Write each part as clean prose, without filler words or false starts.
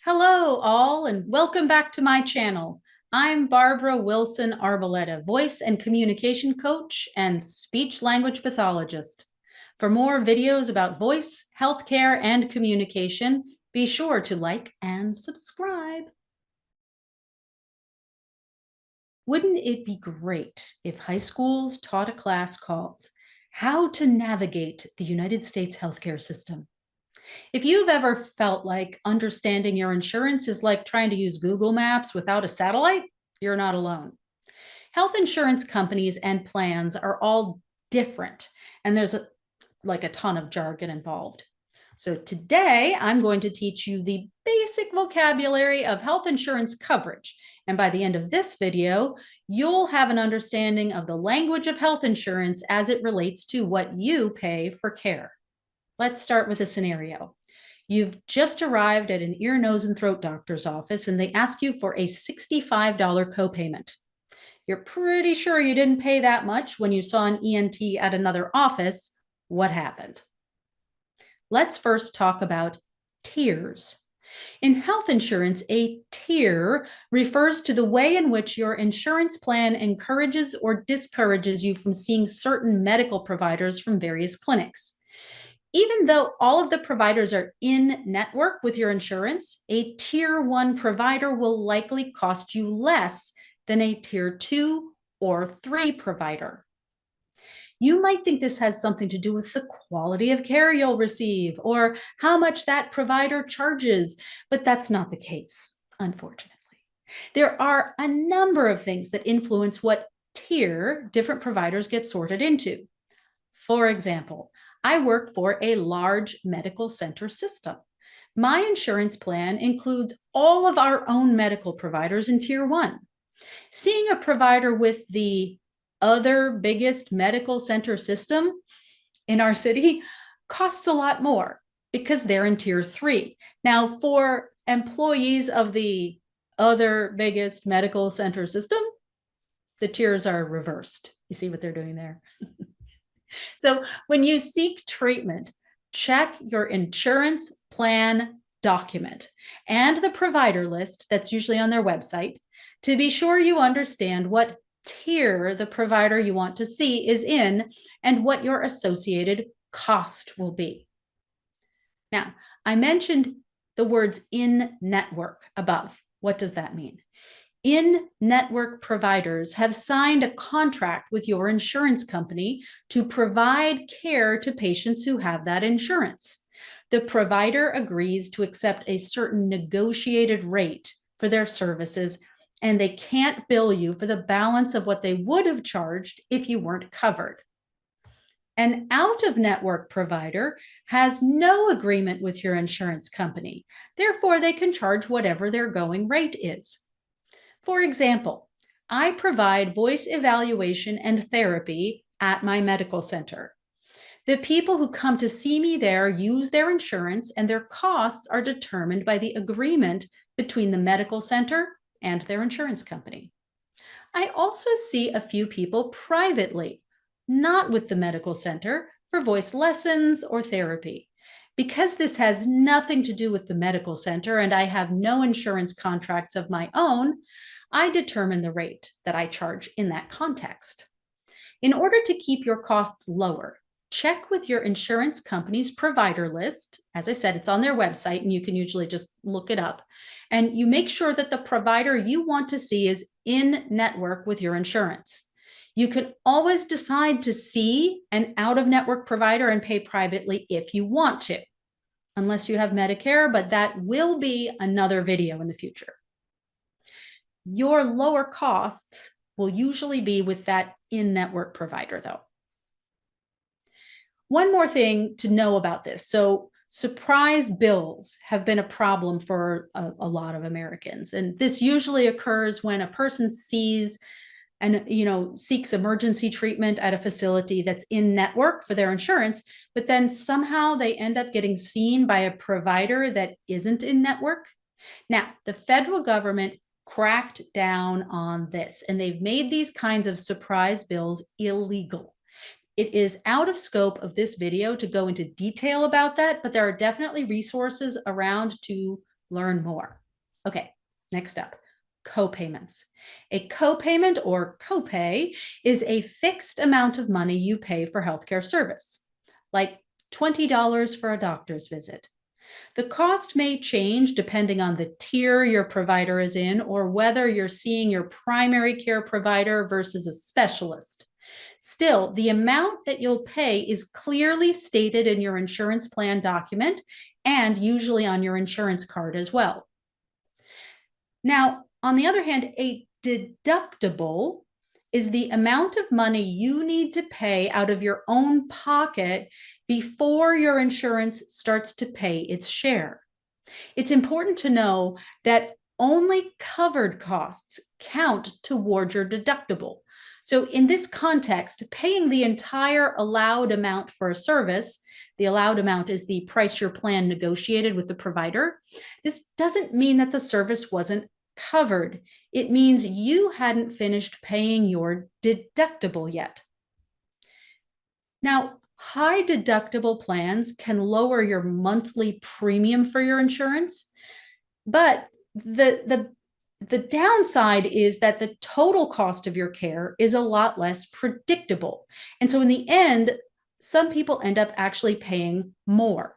Hello, all, and welcome back to my channel. I'm Barbara Wilson Arboleta, voice and communication coach and speech language pathologist. For more videos about voice, healthcare, and communication, be sure to like and subscribe. Wouldn't it be great if high schools taught a class called How to Navigate the United States Healthcare System? If you've ever felt like understanding your insurance is like trying to use Google Maps without a satellite, you're not alone. Health insurance companies and plans are all different, and there's a ton of jargon involved. So today I'm going to teach you the basic vocabulary of health insurance coverage. And by the end of this video, you'll have an understanding of the language of health insurance as it relates to what you pay for care. Let's start with a scenario. You've just arrived at an ear, nose, and throat doctor's office, and they ask you for a $65 copayment. You're pretty sure you didn't pay that much when you saw an ENT at another office. What happened? Let's first talk about tiers. In health insurance, a tier refers to the way in which your insurance plan encourages or discourages you from seeing certain medical providers from various clinics. Even though all of the providers are in network with your insurance, a tier 1 provider will likely cost you less than a tier 2 or 3 provider. You might think this has something to do with the quality of care you'll receive or how much that provider charges, but that's not the case, unfortunately. There are a number of things that influence what tier different providers get sorted into. For example, I work for a large medical center system. My insurance plan includes all of our own medical providers in tier 1. Seeing a provider with the other biggest medical center system in our city costs a lot more because they're in tier 3. Now, for employees of the other biggest medical center system, the tiers are reversed. You see what they're doing there? So when you seek treatment, check your insurance plan document and the provider list that's usually on their website to be sure you understand what tier the provider you want to see is in and what your associated cost will be. Now, I mentioned the words in network above. What does that mean? In-network providers have signed a contract with your insurance company to provide care to patients who have that insurance. The provider agrees to accept a certain negotiated rate for their services, and they can't bill you for the balance of what they would have charged if you weren't covered. An out-of-network provider has no agreement with your insurance company. Therefore, they can charge whatever their going rate is. For example, I provide voice evaluation and therapy at my medical center. The people who come to see me there use their insurance, and their costs are determined by the agreement between the medical center and their insurance company. I also see a few people privately, not with the medical center, for voice lessons or therapy. Because this has nothing to do with the medical center and I have no insurance contracts of my own, I determine the rate that I charge in that context. In order to keep your costs lower, check with your insurance company's provider list. As I said, it's on their website and you can usually just look it up. And you make sure that the provider you want to see is in network with your insurance. You can always decide to see an out-of-network provider and pay privately if you want to, unless you have Medicare, but that will be another video in the future. Your lower costs will usually be with that in-network provider, though. One more thing to know about this. So surprise bills have been a problem for a lot of Americans. And this usually occurs when a person sees and seeks emergency treatment at a facility that's in network for their insurance, but then somehow they end up getting seen by a provider that isn't in network. Now, the federal government cracked down on this, and they've made these kinds of surprise bills illegal. It is out of scope of this video to go into detail about that, but there are definitely resources around to Learn more. Okay, next up, copayments. A copayment or copay is a fixed amount of money you pay for healthcare service, like $20 for a doctor's visit. The cost may change depending on the tier your provider is in or whether you're seeing your primary care provider versus a specialist. Still, the amount that you'll pay is clearly stated in your insurance plan document and usually on your insurance card as well. Now, on the other hand, a deductible is the amount of money you need to pay out of your own pocket before your insurance starts to pay its share. It's important to know that only covered costs count toward your deductible. So in this context, paying the entire allowed amount for a service, the allowed amount is the price your plan negotiated with the provider. This doesn't mean that the service wasn't covered. It means you hadn't finished paying your deductible yet. Now, high deductible plans can lower your monthly premium for your insurance, but the downside is that the total cost of your care is a lot less predictable. And so in the end, some people end up actually paying more.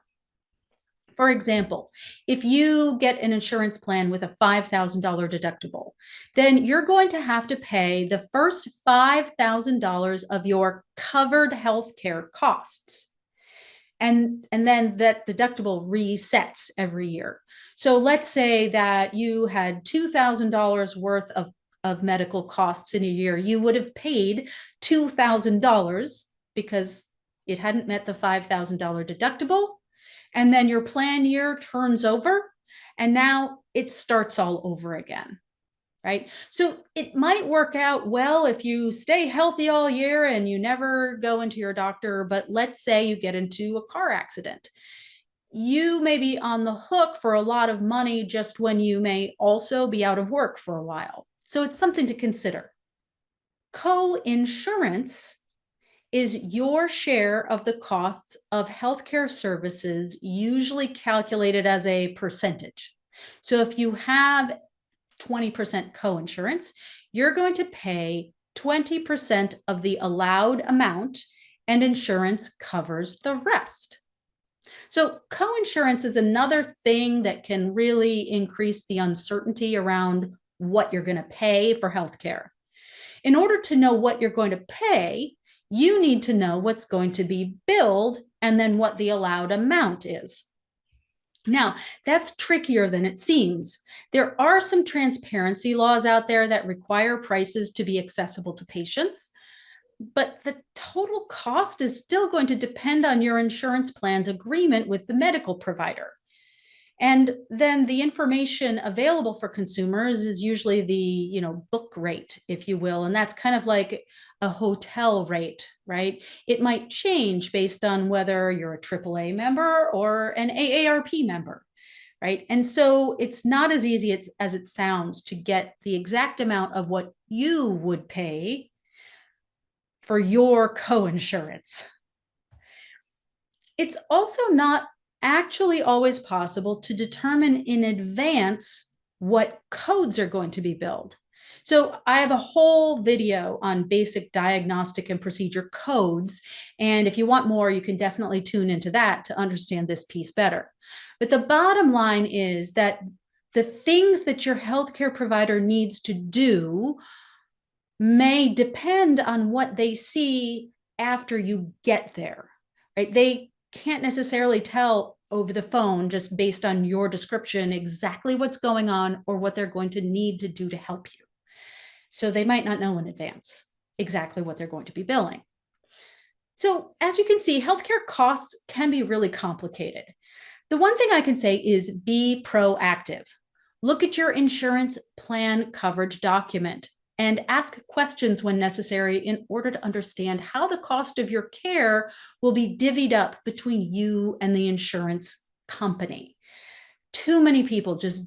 For example, if you get an insurance plan with a $5,000 deductible, then you're going to have to pay the first $5,000 of your covered healthcare costs. And then that deductible resets every year. So let's say that you had $2,000 worth of medical costs in a year. You would have paid $2,000 because it hadn't met the $5,000 deductible. And then your plan year turns over and now it starts all over again, right? So it might work out well if you stay healthy all year and you never go into your doctor, but let's say you get into a car accident. You may be on the hook for a lot of money just when you may also be out of work for a while. So it's something to consider. Coinsurance is your share of the costs of healthcare services, usually calculated as a percentage. So if you have 20% coinsurance, you're going to pay 20% of the allowed amount, and insurance covers the rest. So coinsurance is another thing that can really increase the uncertainty around what you're going to pay for healthcare. In order to know what you're going to pay, you need to know what's going to be billed and then what the allowed amount is. Now, that's trickier than it seems. There are some transparency laws out there that require prices to be accessible to patients, but the total cost is still going to depend on your insurance plan's agreement with the medical provider. And then the information available for consumers is usually the, book rate, if you will. And that's kind of like a hotel rate, right? It might change based on whether you're a AAA member or an AARP member, right? And so it's not as easy as it sounds to get the exact amount of what you would pay for your coinsurance. It's also not actually always possible to determine in advance what codes are going to be billed. So I have a whole video on basic diagnostic and procedure codes. And if you want more, you can definitely tune into that to understand this piece better. But the bottom line is that the things that your healthcare provider needs to do may depend on what they see after you get there, right? They can't necessarily tell over the phone just based on your description exactly what's going on or what they're going to need to do to help you. So they might not know in advance exactly what they're going to be billing. So as you can see, healthcare costs can be really complicated. The one thing I can say is be proactive. Look at your insurance plan coverage document and ask questions when necessary in order to understand how the cost of your care will be divvied up between you and the insurance company. Too many people just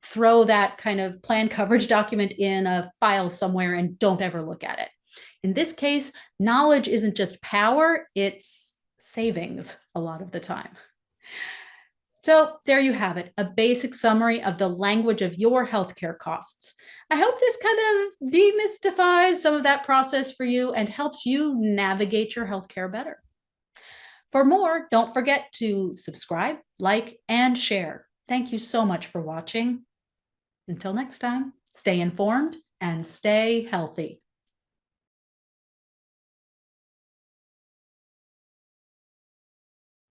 throw that kind of plan coverage document in a file somewhere and don't ever look at it. In this case, knowledge isn't just power, it's savings a lot of the time. So there you have it, a basic summary of the language of your healthcare costs. I hope this kind of demystifies some of that process for you and helps you navigate your healthcare better. For more, don't forget to subscribe, like, and share. Thank you so much for watching. Until next time, stay informed and stay healthy.